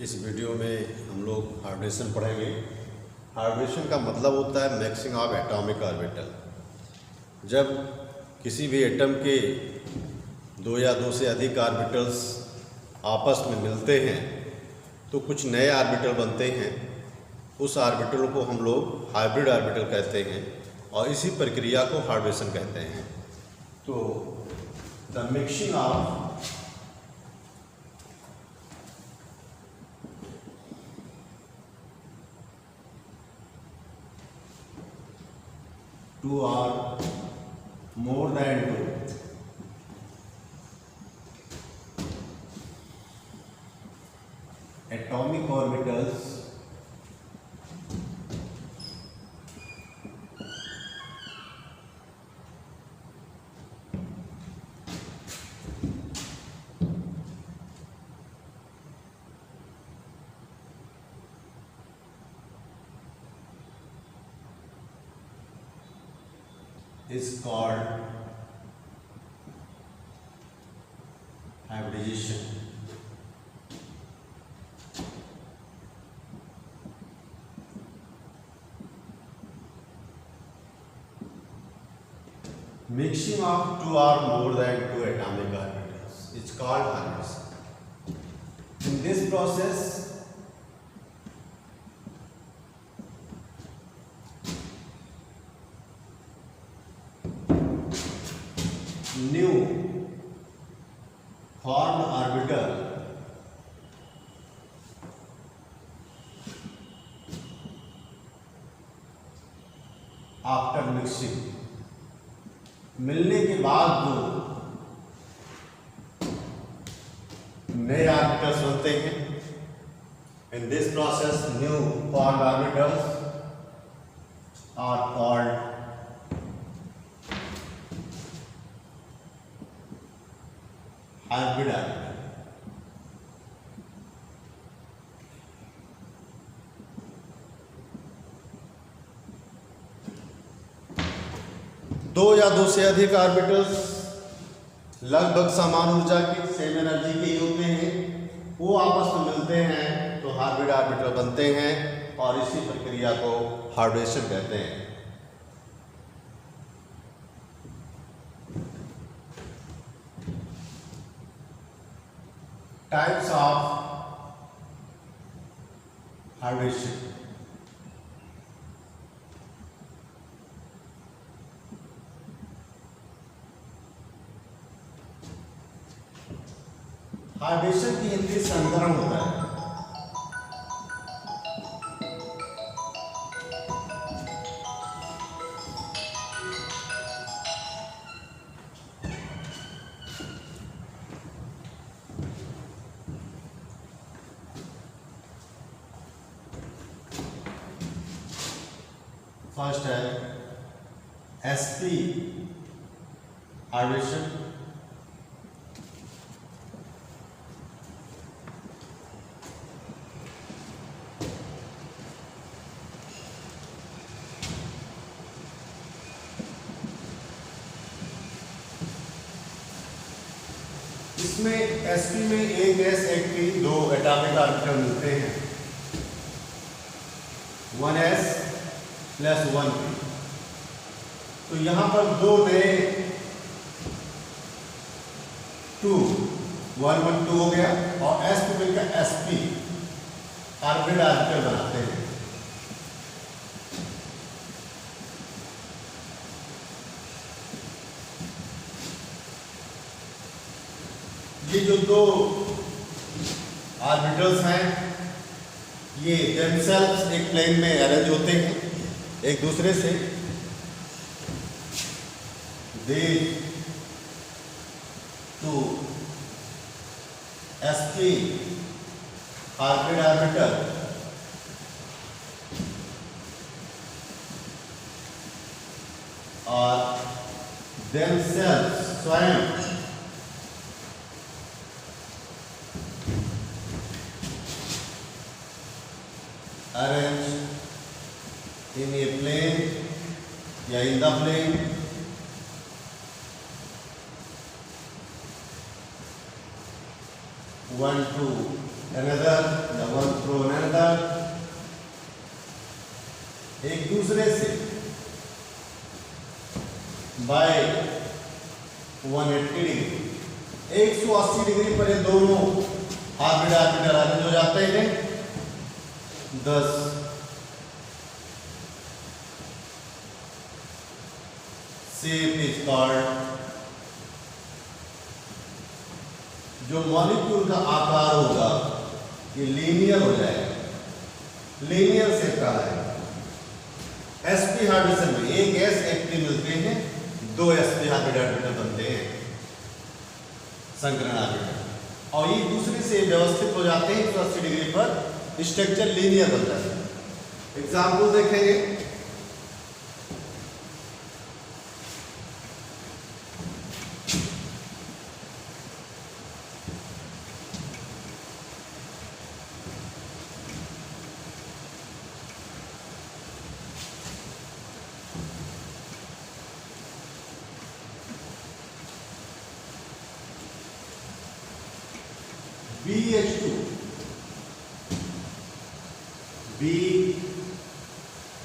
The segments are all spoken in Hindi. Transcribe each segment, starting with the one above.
इस वीडियो में हम लोग हाइब्रिडेशन पढ़ेंगे। हाइब्रिडेशन का मतलब होता है मिक्सिंग ऑफ एटॉमिक ऑर्बिटल। जब किसी भी एटम के दो या दो से अधिक ऑर्बिटल्स आपस में मिलते हैं तो कुछ नए ऑर्बिटल बनते हैं। उस ऑर्बिटल को हम लोग हाइब्रिड ऑर्बिटल कहते हैं और इसी प्रक्रिया को हाइब्रिडेशन कहते हैं। तो the mixing of two or more than two atomic orbitals is called hybridization. Mixing of two or more than two atomic orbitals is called hybridization. In this process, new formed orbital after mixing, मिलने के बाद जो नए ऑर्बिटल्स बनते हैं, in this process new formed orbitals are called hybrid orbital. दो या दो से अधिक ऑर्बिटल्स लगभग समान ऊर्जा की सेम एनर्जी के होते हैं, वो आपस में मिलते हैं तो हाइब्रिड ऑर्बिटल बनते हैं और इसी प्रक्रिया को हाइब्रिडेशन कहते हैं। Types of hybridization. हाइब्रिडेशन की हिंदी संकरण होता है। फर्स्ट है sp हाइब्रिडेशन, इसमें sp में एक s एक p दो एटॉमिक ऑर्बिटल मिलते हैं, 1s प्लस 1p। तो यहां पर दो नए 2 1 1 2 हो गया और s को मिलकर sp हाइब्रिड ऑर्बिटल बनाते हैं। ये जो दो ऑर्बिटल्स हैं ये themselves एक प्लेन में अरेंज होते हैं एक दूसरे से। दे टू sp हाइब्रिड ऑर्बिटल और themselves स्वयं अरेंज in a plane या in the plane one two another, the one through another, एक दूसरे से बाय 180 डिग्री, 180 डिग्री पर ये दोनों ऑर्बिटल अरेंज हो जाते हैं। 10 शेप इज कॉल्ड, जो मॉलिक्यूल का आकार होगा ये लीनियर हो जाएगा, लीनियर शेप का आएगा। sp हाइड्रोजन में एक s एक p मिलते हैं, 2 sp ऑर्बिटल बनते हैं, संकरण ऑर्बिटल, और ये दूसरे से व्यवस्थित हो जाते हैं 180 डिग्री पर, स्ट्रक्चर लीनियर बन जाता है। एग्जाम्पल देखेंगे,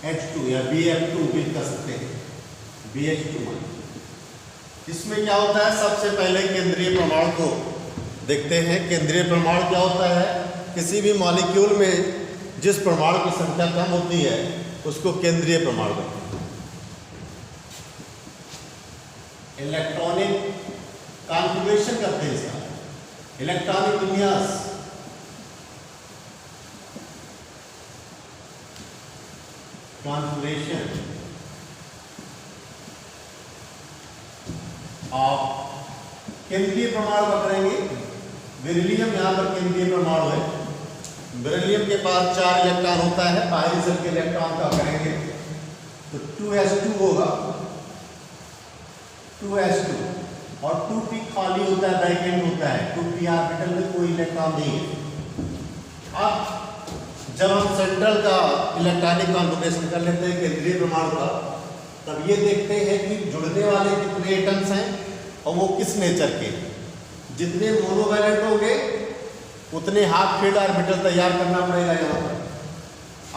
BH2 या BF2 भी कर सकते हैं, BH2। इसमें क्या होता है, सबसे पहले केंद्रीय परमाणु को देखते हैं। केंद्रीय परमाणु क्या होता है, किसी भी मॉलिक्यूल में जिस परमाणु की संख्या कम होती है उसको केंद्रीय परमाणु कहते हैं। इलेक्ट्रॉनिक कॉन्फ़िगरेशन करते हैं इसका, इलेक्ट्रॉनिक विन्यास, कॉन्फ़िगरेशन ऑफ केंद्रीय परमाणु का करेंगे। बेरिलियम यहाँ पर केंद्रीय परमाणु है, बेरिलियम के पास 4 इलेक्ट्रॉन होता है, बाहरी सेल के इलेक्ट्रॉन का करेंगे तो 2s2 होगा, 2s2, और 2p खाली होता है, वैकेंट होता है, 2p ऑर्बिटल में कोई इलेक्ट्रॉन नहीं है। अब जब हम सेंट्रल का इलेक्ट्रॉनिक कॉन्फ़िगरेशन कर लेते हैं केंद्रीय परमाणु का, तब ये देखते हैं कि जुड़ने वाले कितने एटम्स हैं और वो किस नेचर के। जितने मोनोवैलेंट होंगे उतने हाफ फील्ड ऑर्बिटल तैयार करना पड़ेगा यहाँ पर।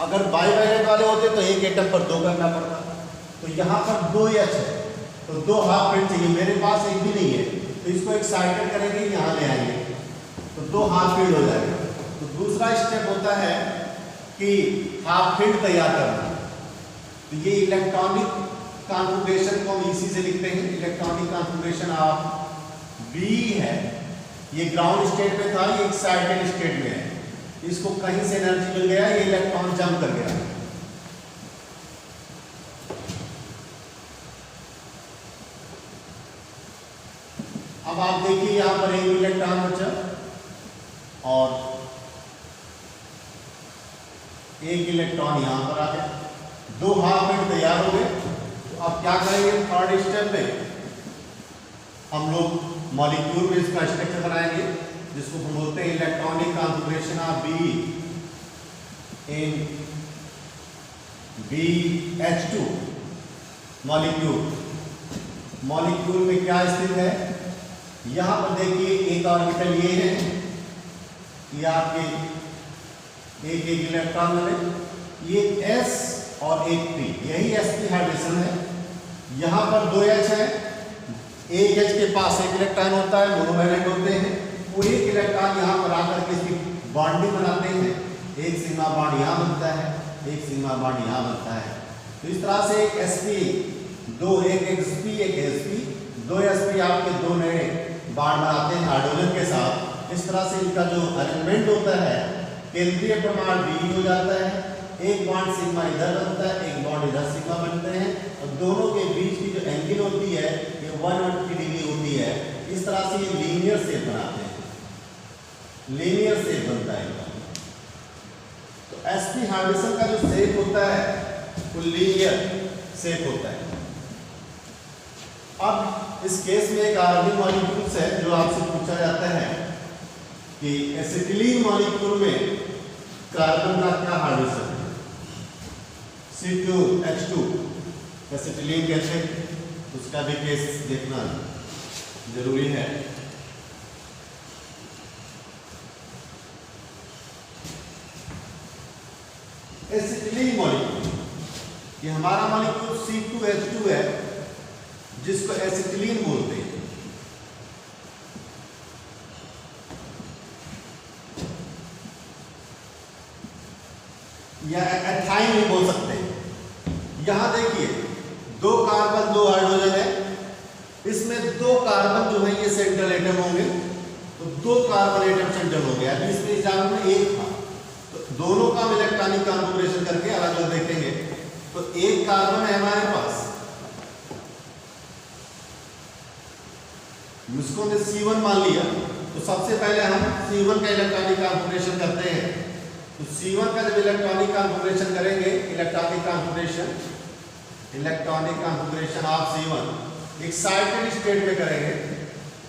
अगर बाईवैलेंट वाले होते तो एक एटम पर 2 करना पड़ता, तो यहाँ पर 2h है तो 2 हाफ फील्ड चाहिए, मेरे पास एक भी नहीं है, तो इसको एक्साइटेड करेंगे, यहाँ ले आएंगे तो 2 हाफ फील्ड हो जाएगा। तो दूसरा स्टेप होता है कि हाफ फील्ड तैयार करना। तो ये इलेक्ट्रॉनिक कॉन्फ़िगरेशन को हम इसी से लिखते हैं, इलेक्ट्रॉनिक कॉन्फ़िगरेशन ऑफ B है। ये ग्राउंड स्टेट में था, ये एक्साइटेड स्टेट में है, इसको कहीं से एनर्जी मिल गया, ये इलेक्ट्रॉन जंप कर गया। अब आप देखिए यहाँ पर एक इलेक्ट्रॉन बचा और एक इलेक्ट्रॉन यहाँ पर आ गया, 2 हाफ फील्ड तैयार हो गए। तो अब क्या करेंगे, थर्ड स्टेप में हम लोग मॉलिक्यूल में इसका स्ट्रक्चर बनाएंगे, जिसको हम बोलते हैं electronic configuration of B in BH2 molecule. Molecule में क्या स्थित है, यहाँ पर देखिए एक ऑर्बिटल ये है, ये आपके एक इलेक्ट्रॉन में, ये S और एक P, यही sp हाइड्रोजन है। यहाँ पर 2h है, एक H के पास एक इलेक्ट्रॉन होता है, मोनोवैलेंट होते हैं, वो एक इलेक्ट्रॉन यहाँ पर आकर के इसकी बॉन्डिंग बनाते हैं, एक सिग्मा बॉन्ड यहाँ बनता है, एक सिग्मा बॉन्ड यहाँ बनता है। तो इस तरह से एक sp, 2 एक sp एक sp, 2 sp आपके 2 नए बॉन्ड बनाते हैं हाइड्रोजन के साथ। इस तरह से इनका जो अरेंजमेंट होता है, केंद्रीय परमाणु B हो जाता है, एक बॉन्ड सिग्मा इधर बनता है, एक बॉन्ड इधर सिग्मा बनते हैं, और दोनों के बीच की जो एंगल होती है ये 180 डिग्री होती है। इस तरह से ये लीनियर शेप बनाते हैं, लीनियर शेप बनता है। तो sp हाइड्रोजन का जो शेप होता है वो लीनियर शेप होता है। अब इस केस में एक कार्बन मॉलिक्यूल्स है जो आपसे पूछा जाता है कि एसिटिलीन मॉलिक्यूल में कार्बन का क्या हाइड्रोजन है, C2H2 एसिटिलीन कहते हैं, उसका भी केस देखना जरूरी है। एसिटिलीन मॉलिक्यूल, ये हमारा मॉलिक्यूल C2H2 है जिसको एसिटिलीन बोलते हैं। या एथाइन भी बोल सकते हैं। यहां देखिए 2 कार्बन 2 हाइड्रोजन है, इसमें 2 कार्बन जो है ये सेंट्रल एटम होंगे, तो 2 कार्बन एटम सेंट्रल हो गया। अभी इसमें एग्जाम्पल में 1 था, तो दोनों का हम इलेक्ट्रॉनिक कॉन्फ़िगरेशन करके अलग अलग देखेंगे। तो 1 कार्बन है हमारे पास, इसको हमने C1 मान लिया, तो सबसे पहले हम C1 का इलेक्ट्रॉनिक कॉन्फ़िगरेशन करते हैं। तो C1 का जब इलेक्ट्रॉनिक कॉन्फ़िगरेशन करेंगे, electronic configuration of C1 excited state में करेंगे,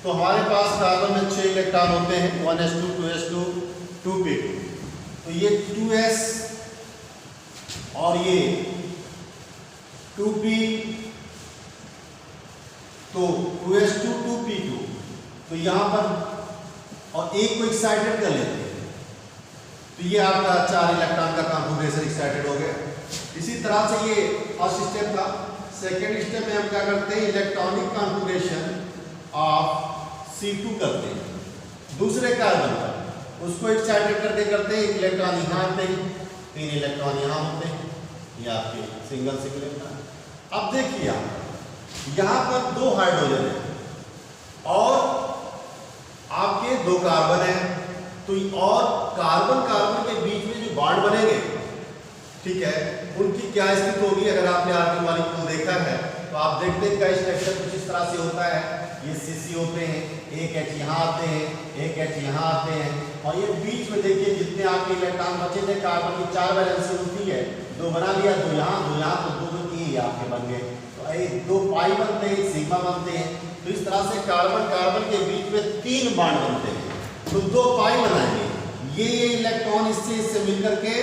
तो हमारे पास कार्बन में 6 इलेक्ट्रॉन होते हैं, 1s2 2s2 2p2। तो ये 2s और ये 2p, तो 2s2 2p2, तो यहां पर और एक को एक्साइटेड कर लेते हैं, तो ये आपका 4 इलेक्ट्रॉन का कॉन्फ़िगरेशन एक्साइटेड हो गया। इसी तरह से ये फर्स्ट स्टेप था। सेकेंड स्टेप में हम क्या करते हैं, इलेक्ट्रॉनिक कॉन्फ़िगरेशन ऑफ C2 करते हैं दूसरे कार्बन पर, उसको एक्साइटेड करते हैं, इलेक्ट्रॉन यहाँ आते हैं, 3 इलेक्ट्रॉन यहाँ होते हैं, ये आपके सिंगल इलेक्ट्रॉन। अब देखिए आप यहाँ पर 2 हाइड्रोजन है और आपके 2 कार्बन है, तो और कार्बन कार्बन के बीच में जो बॉन्ड बनेंगे, ठीक है, उनकी क्या स्थिति होगी। अगर आपने आर्किन मॉलिक्यूल देखा है तो आप देखते हैं इसका स्ट्रक्चर कुछ इस तरह से होता है। ये CC होते हैं, एक H यहाँ आते हैं, एक H यहाँ आते हैं, और ये बीच में देखिए जितने आपके इलेक्ट्रॉन बचे थे, कार्बन की 4 वैलेंसी होती है, 2 बना लिया, 2 यहाँ 2 यहाँ, तो 2 E आपके बन गए, तो 2 पाई बनते हैं, सिग्मा बनते हैं। तो इस तरह से कार्बन कार्बन के बीच में 3 बॉन्ड बनते हैं, तो 2 पाई बनाएंगे। ये इलेक्ट्रॉन इससे मिलकर के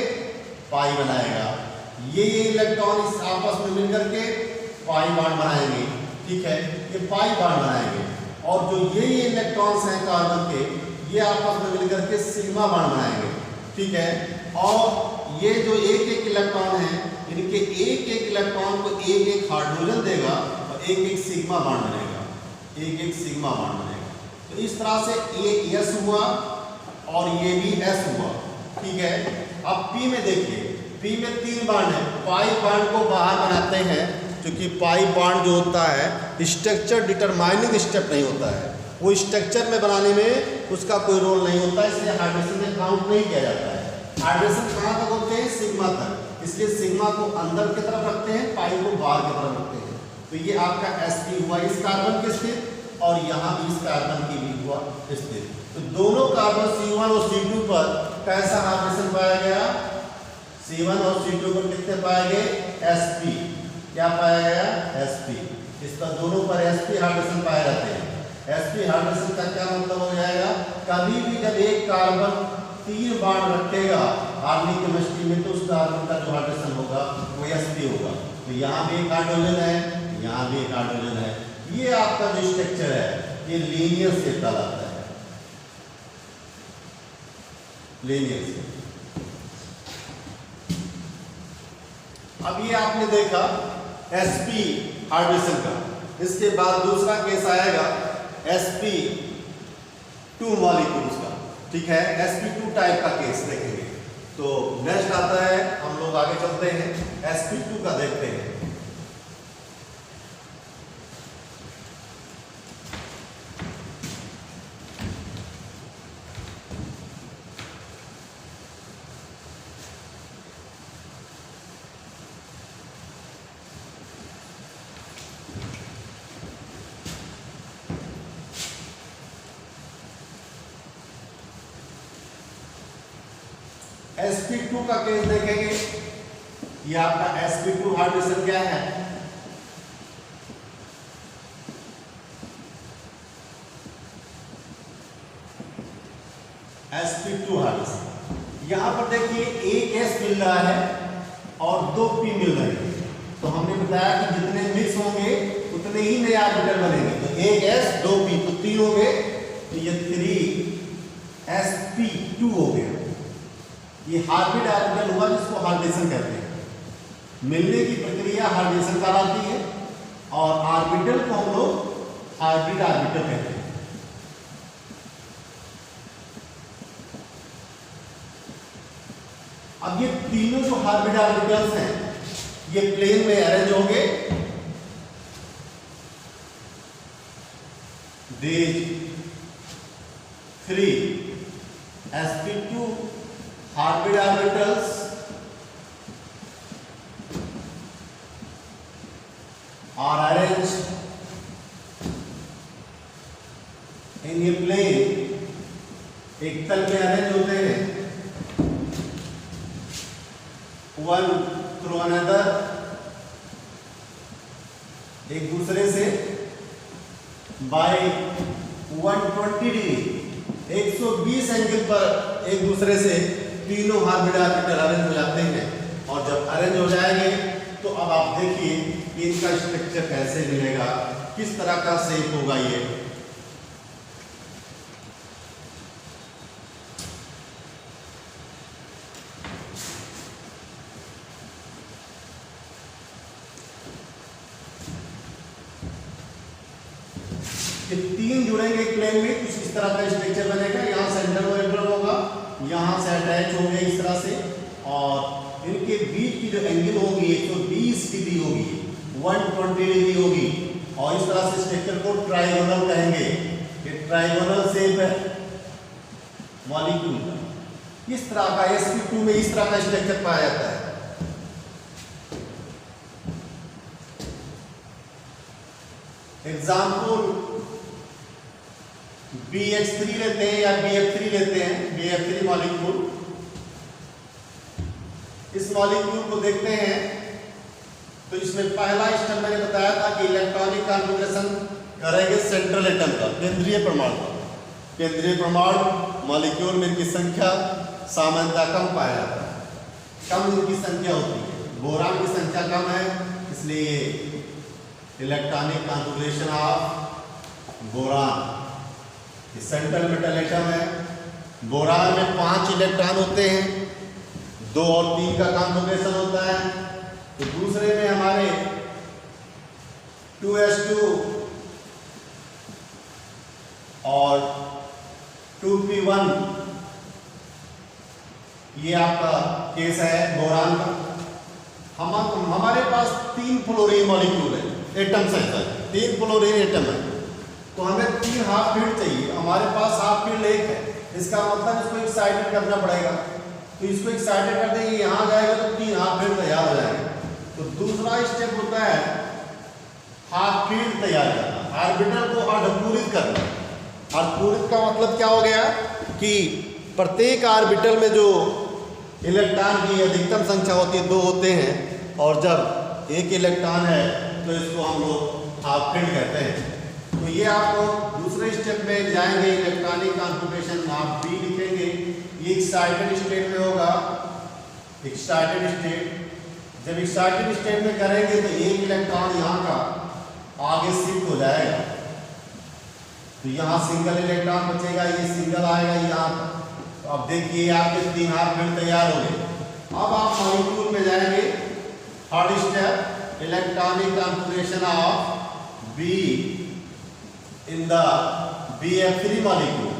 पाई बनाएगा, ये इलेक्ट्रॉन इस आपस में मिलकर के पाई बॉन्ड बनाएंगे, ठीक है, ये पाई बॉन्ड बनाएंगे। और जो ये इलेक्ट्रॉन्स हैं कार्बन के, ये आपस में मिलकर के सिग्मा बॉन्ड बनाएंगे, ठीक है। और ये जो एक एक इलेक्ट्रॉन है, इनके एक एक इलेक्ट्रॉन को एक एक हाइड्रोजन देगा और एक एक सिग्मा बॉन्ड बनेगा, एक एक सिग्मा बॉन्ड बनेगा। तो इस तरह से ये S हुआ और ये भी S हुआ, ठीक है। अब P में देखिए, P में 3 बॉन्ड है, पाई बॉन्ड को बाहर बनाते हैं, क्योंकि पाई बॉन्ड जो होता है स्ट्रक्चर डिटरमाइनिंग स्टेप नहीं होता है, वो स्ट्रक्चर में बनाने में उसका कोई रोल नहीं होता, इसलिए हाइड्रेशन में काउंट नहीं किया जाता है। हाइड्रेशन कहाँ तक होते हैं, सिग्मा तक, इसलिए सिग्मा को अंदर की तरफ रखते हैं, पाई को बाहर की तरफ रखते हैं। तो ये आपका sp हुआ इस कार्बन की स्थिति, और यहाँ भी इस कार्बन की भी हुआ स्थिति। तो दोनों कार्बन C1 और C2 पर कैसा हाइड्रेशन पाया गया, C1 और C2 पर कितने पाए गए, sp, क्या पाया गया, sp। इस पर दोनों पर sp हाइड्रेशन पाए जाते हैं। sp हाइड्रेशन का क्या मतलब हो जाएगा, कभी भी जब एक कार्बन 3 बॉन्ड रखेगा ऑर्गेनिक केमिस्ट्री में, तो उस कार्बन का जो हाइड्रेशन होगा वो sp होगा। तो यहाँ भी एक हाइड्रोजन है, यहाँ भी एक हाइड्रोजन है। ये आपका जो स्ट्रक्चर है ये लीनियर शेप कहलाता है, लीनियर शेप। अब ये आपने देखा sp हाइड्रेशन का, इसके बाद दूसरा केस आएगा sp2 मॉलिक्यूल्स का, ठीक है, sp2 टाइप का केस देखेंगे। तो नेक्स्ट आता है, हम लोग आगे चलते हैं, sp2 का देखते हैं। sp2 का केस देखेंगे। ये आपका sp2 हाइड्रेशन क्या है, sp2 हाइड्रेशन। यहां पर देखिए एक S मिल रहा है और 2 P मिल रहे हैं। तो हमने बताया कि जितने मिक्स होंगे उतने ही नए ऑर्बिटल बनेंगे। तो एक S 2 P, तो 3 हो गए, तो ये 3sp2 हो गया। ये हार्बिड ऑर्बिटल हुआ जिसको हार्डेशन कहते हैं। मिलने की प्रक्रिया हार्डेशन कहलाती है और ऑर्बिटल को हम लोग हार्बिड ऑर्बिटल कहते हैं। अब ये तीनों जो हार्बिड ऑर्बिटल्स हैं ये प्लेन में अरेंज होंगे। These 3 sp2 हार्बिड orbitals are arranged in a plane, एक तल में अरेंज होते हैं one through another, एक दूसरे से by 120 डिग्री 120 एंगल पर एक दूसरे से तीनों हार्बिड ऑर्बिटल अरेंज हो जाते हैं। और जब अरेंज हो जाएंगे तो अब आप देखिए इनका स्ट्रक्चर कैसे मिलेगा, किस तरह का शेप होगा। ये तीन जुड़ेंगे एक प्लेन में, कुछ इस तरह का स्ट्रक्चर बनेगा। यहाँ सेंटर ओरिएंटेड होगा, यहाँ से अटैच होंगे इस तरह से, और इनके बीच की जो एंगल होगी 120 डिग्री होगी, 120 डिग्री होगी, और इस तरह से स्ट्रक्चर को ट्राइगोनल कहेंगे। ये ट्राइगोनल शेप है मॉलिक्यूल का। इस तरह का sp2 में इस तरह का स्ट्रक्चर पाया जाता है। एग्जाम्पल BH3 लेते हैं या BF3 लेते हैं, BF3 मॉलिक्यूल। इस मॉलिक्यूल को देखते हैं तो इसमें पहला स्टेप मैंने बताया था कि इलेक्ट्रॉनिक कॉन्फ़िगरेशन करेंगे सेंट्रल एटम का, केंद्रीय परमाणु का। केंद्रीय परमाणु मॉलिक्यूल में इनकी संख्या सामान्यतः कम पाया जाता है, कम इनकी संख्या होती है। बोरान की संख्या कम है, इसलिए electronic configuration of boron central metal atom है। बोरान में 5 इलेक्ट्रॉन होते हैं, 2 और 3 का कॉन्फ़िगरेशन होता है। तो दूसरे में हमारे 2s2 और 2p1 ये आपका केस है बोरान का। हमारे पास 3 फ्लोरीन मॉलिक्यूल है, एटम्स है, 3 फ्लोरीन एटम है, तो हमें 3 हाफ फील्ड चाहिए। हमारे पास हाफ फील्ड 1 है, इसका मतलब इसको एक्साइटेड करना पड़ेगा। तो इसको एक्साइटेड कर देंगे, यहाँ जाएगा तो 3 हाफ फील्ड तैयार हो जाएंगे। तो दूसरा स्टेप होता है हाफ फील्ड तैयार करना, ऑर्बिटल को अर्धपूरित करना। अर्धपूरित का मतलब क्या हो गया कि प्रत्येक ऑर्बिटल में जो इलेक्ट्रॉन की अधिकतम संख्या होती है 2 होते हैं, और जब 1 इलेक्ट्रॉन है तो इसको हम लोग हाफ फील्ड कहते हैं। तो ये आपको दूसरे स्टेप में जाएंगे, इलेक्ट्रॉनिक कॉन्फ़िगरेशन आप B लिखेंगे। ये एक्साइटेड स्टेट में होगा, एक्साइटेड स्टेट। जब एक्साइटेड स्टेट में करेंगे तो 1 इलेक्ट्रॉन यहाँ का आगे शिफ्ट हो जाएगा, तो यहाँ सिंगल इलेक्ट्रॉन बचेगा, ये सिंगल आएगा यहाँ का। तो अब देखिए आपके 3 हाफ फील्ड तैयार हो गए। अब आप मॉलिक्यूल में जाएंगे, third step electronic configuration of B in the BF3 molecule.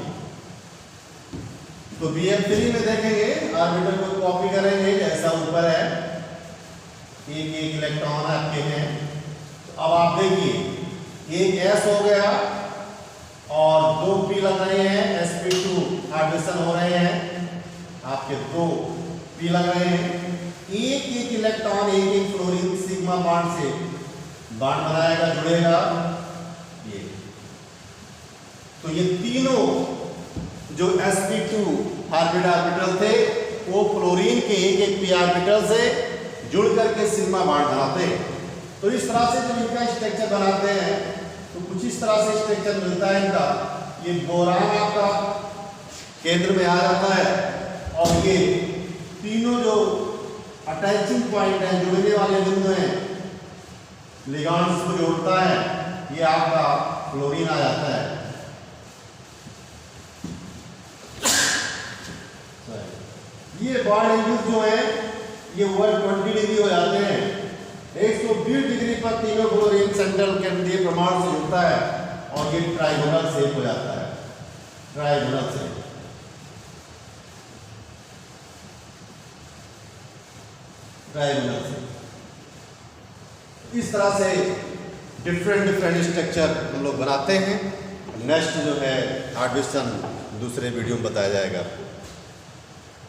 तो BF3 में देखेंगे ऑर्बिटल को कॉपी करेंगे जैसा ऊपर है, एक इलेक्ट्रॉन आपके हैं। तो अब आप देखिए एक S हो गया और 2 P लग रहे हैं, sp2 हाइड्रेशन हो रहे हैं, आपके 2 P लग रहे हैं। एक इलेक्ट्रॉन एक फ्लोरीन सिग्मा बॉन्ड से बॉन्ड बनाएगा, जुड़ेगा ये। तो ये तीनों जो sp2 ऑर्बिटल ऑर्बिटल थे वो फ्लोरीन के एक p ऑर्बिटल से जुड़ करके सिग्मा बॉन्ड बनाते हैं। तो इस तरह से जब इनका स्ट्रक्चर बनाते हैं तो कुछ इस तरह से स्ट्रक्चर मिलता है इनका। ये बोरान आपका केंद्र में आ जाता है, और ये तीनों जो अटैचिंग पॉइंट है, जुड़ने वाले बिंदु हैं, लिगांड्स को जोड़ता है, ये आपका फ्लोरीन आ जाता है। ये बॉन्ड एंगल्स जो है ये 120 डिग्री हो जाते हैं। 120 डिग्री पर तीनों फ्लोरीन सेंट्रल केंद्रीय प्रमाण से जुड़ता है और ये ट्राइगोनल शेप हो जाता है, ट्राइगोनल शेप। ट्राइगोनल शेप इस तरह से डिफरेंट स्ट्रक्चर हम लोग बनाते हैं। नेक्स्ट जो है हार्डवेस्टन दूसरे वीडियो में बताया जाएगा।